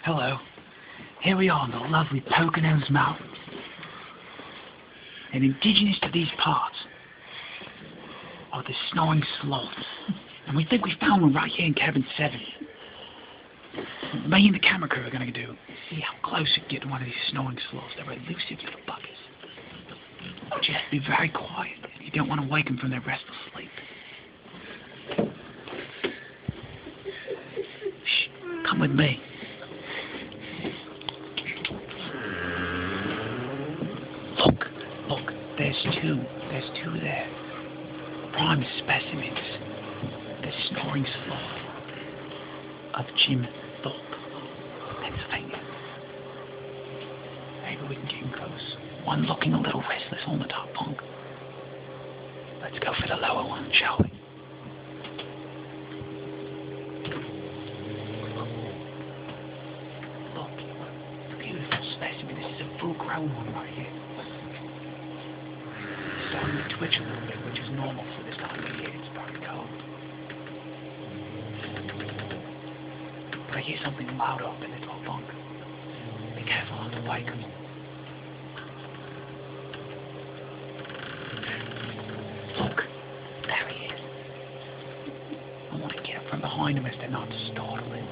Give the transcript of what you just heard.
Hello. Here we are in the lovely Poconos Mountains. And indigenous to these parts are the snoring sloths. And we think we found one right here in cabin 7. What me and the camera crew are going to do is see how close we can get to one of these snoring sloths. They're elusive little buggers. But you have to be very quiet. You don't want to wake them from their restful sleep. Shh, come with me. Look, there's two there. Prime specimens. The snoring sloth of Jim Thorpe, Pennsylvania. Maybe we can get him close. One looking a little restless on the top bunk. Let's go for the lower one, shall we? Look, beautiful specimen. This is a full-grown one right here. It's starting to twitch a little bit, which is normal for this time of year. It's very cold. But I hear something loud up in the top bunk. Be careful not to wake him. Look, there he is. I want to get up from behind him as they're not startling.